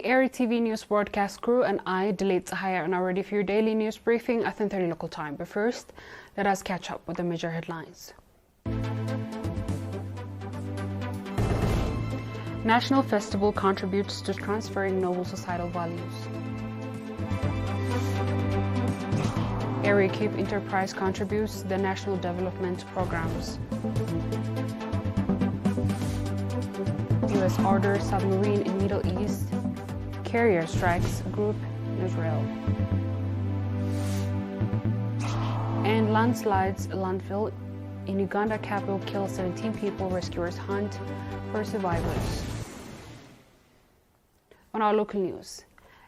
ERi-TV news broadcast crew and I, Delit Sahaya, are now ready for your daily news briefing at 10:30 local time. But first, let us catch up with the major headlines. National Festival contributes to transferring noble societal values. ERi-TV Enterprise contributes to the national development programs. U.S. orders submarine in Middle East. Carrier strikes group in Israel. And landslides landfill in Uganda capital kills 17 people. Rescuers hunt for survivors. On our local news,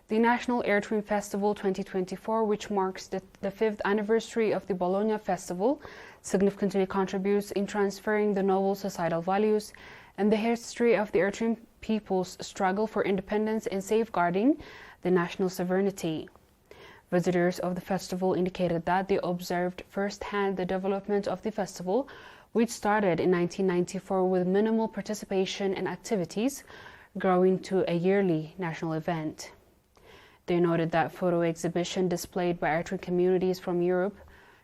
the National ERi-TV Festival 2024, which marks the 5th anniversary of the Bologa Festival, significantly contributes in transferring the noble societal values and the history of the Eritrean people's struggle for independence and safeguarding the national sovereignty. Visitors of the festival indicated that they observed firsthand the development of the festival, which started in 1994 with minimal participation and activities, growing to a yearly national event. They noted that photo exhibition displayed by Eritrean communities from Europe,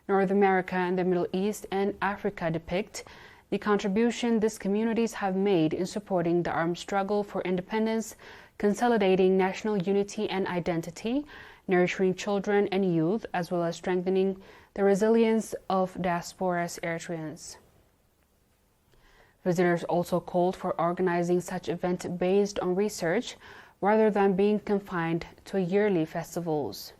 North America, and the Middle East and Africa depict the contribution these communities have made in supporting the armed struggle for independence, consolidating national unity and identity, nurturing children and youth, as well as strengthening the resilience of diaspora's Eritreans. Visitors also called for organizing such events based on research rather than being confined to yearly festivals.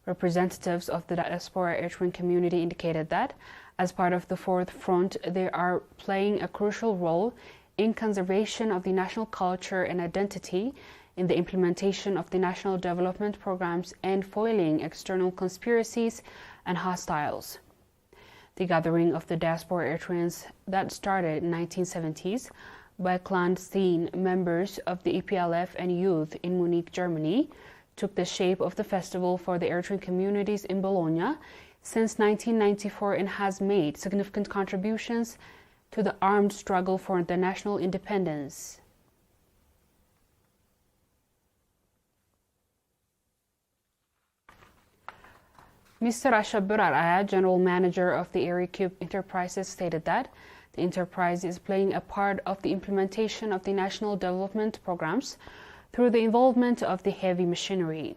Representatives of the diaspora Eritrean community indicated that, as part of the Fourth Front, they are playing a crucial role in conservation of the national culture and identity, in the implementation of the national development programs, and foiling external conspiracies and hostiles. The gathering of the diaspora Eritreans that started in the 1970s by clandestine members of the EPLF and youth in Munich, Germany, took the shape of the festival for the Eritrean communities in Bologna since 1994 and has made significant contributions to the armed struggle for the national independence. Mr. Ashabur Araya, General Manager of the ERi-TV Enterprises, stated that the enterprise is playing a part of the implementation of the national development programs through the involvement of the heavy machinery.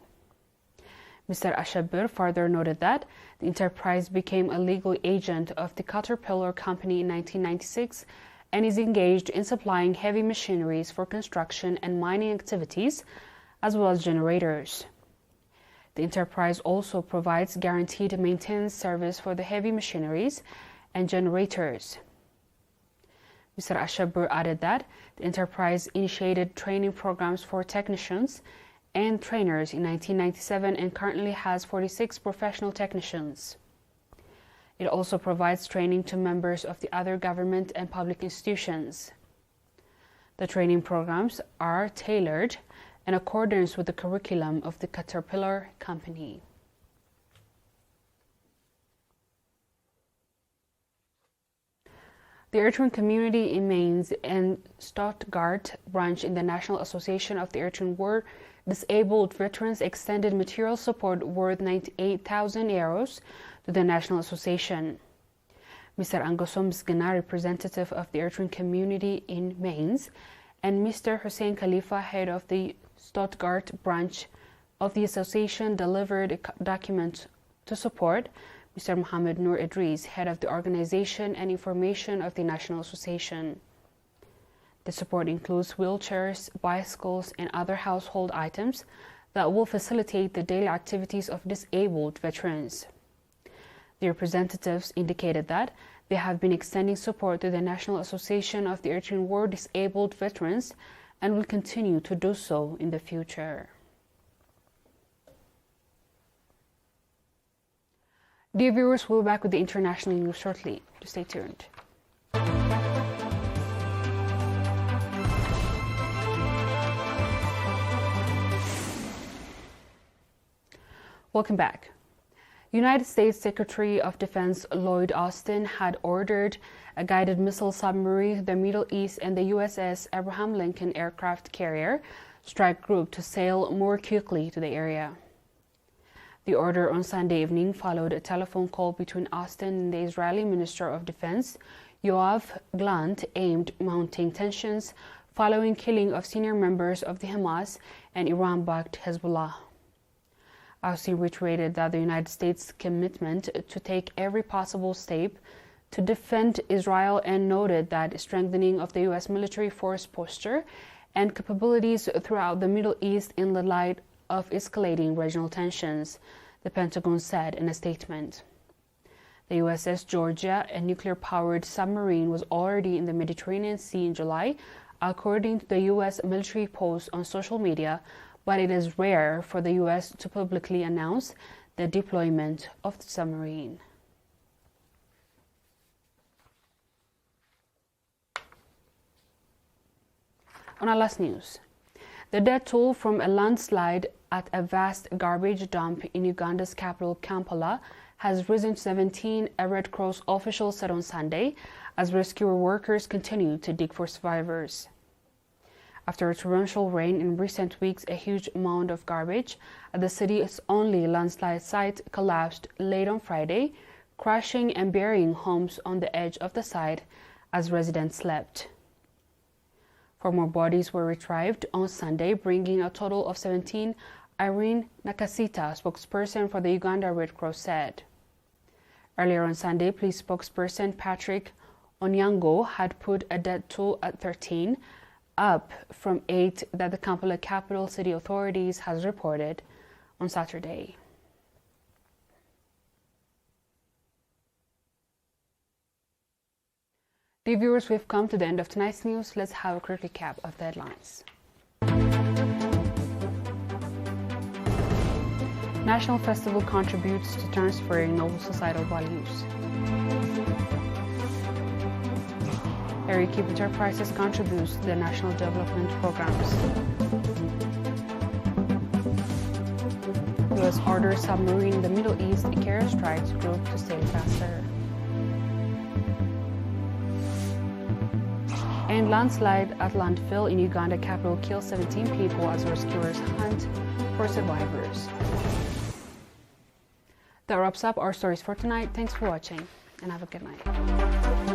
Mr. Ashabur further noted that the enterprise became a legal agent of the Caterpillar Company in 1996 and is engaged in supplying heavy machineries for construction and mining activities, as well as generators. The enterprise also provides guaranteed maintenance service for the heavy machineries and generators. Mr. Ashabur added that the enterprise initiated training programs for technicians and trainers in 1997 and currently has 46 professional technicians. It also provides training to members of the other government and public institutions. The training programs are tailored in accordance with the curriculum of the Caterpillar Company. The Eritrean community in Mainz and Stuttgart branch in the National Association of the Eritrean War Disabled Veterans extended material support worth 98,000 euros to the National Association. Mr. Angosom Misgana, representative of the Eritrean community in Mainz, and Mr. Hussein Khalifa, head of the Stuttgart branch of the association, delivered a document to support Mr. Mohammed Noor Idris, head of the organization and information of the National Association. The support includes wheelchairs, bicycles, and other household items that will facilitate the daily activities of disabled veterans. The representatives indicated that they have been extending support to the National Association of the Eritrean War Disabled Veterans and will continue to do so in the future. Dear viewers, we'll be back with the international news shortly. Just stay tuned. Welcome back. United States Secretary of Defense Lloyd Austin had ordered a guided missile submarine to the Middle East and the USS Abraham Lincoln aircraft carrier strike group to sail more quickly to the area. The order on Sunday evening followed a telephone call between Austin and the Israeli Minister of Defense, Yoav Gallant, aimed at mounting tensions following killing of senior members of the Hamas and Iran-backed Hezbollah. Austin reiterated that the United States' commitment to take every possible step to defend Israel and noted that strengthening of the U.S. military force posture and capabilities throughout the Middle East in the light of escalating regional tensions, the Pentagon said in a statement. The USS Georgia, a nuclear-powered submarine, was already in the Mediterranean Sea in July, according to the U.S. military post on social media, but it is rare for the U.S. to publicly announce the deployment of the submarine. On our last news, the death toll from a landslide at a vast garbage dump in Uganda's capital, Kampala, has risen to 17, a Red Cross official said on Sunday, as rescue workers continue to dig for survivors. After a torrential rain in recent weeks, a huge mound of garbage at the city's only landslide site collapsed late on Friday, crashing and burying homes on the edge of the site as residents slept. 4 more bodies were retrieved on Sunday, bringing a total of 17, Irene Nakasita, spokesperson for the Uganda Red Cross, said. Earlier on Sunday, police spokesperson Patrick Onyango had put a death toll at 13, up from 8 that the Kampala capital city authorities has reported on Saturday. Dear viewers, we've come to the end of tonight's news. Let's have a quick recap of the headlines. National Festival contributes to transferring noble societal values. ERi-TV Enterprises contributes to the national development programs. U.S. orders submarine in the Middle East carrier strikes group to sail faster. And landslide at landfill in Uganda capital kills 17 people as rescuers hunt for survivors. That wraps up our stories for tonight. Thanks for watching and have a good night.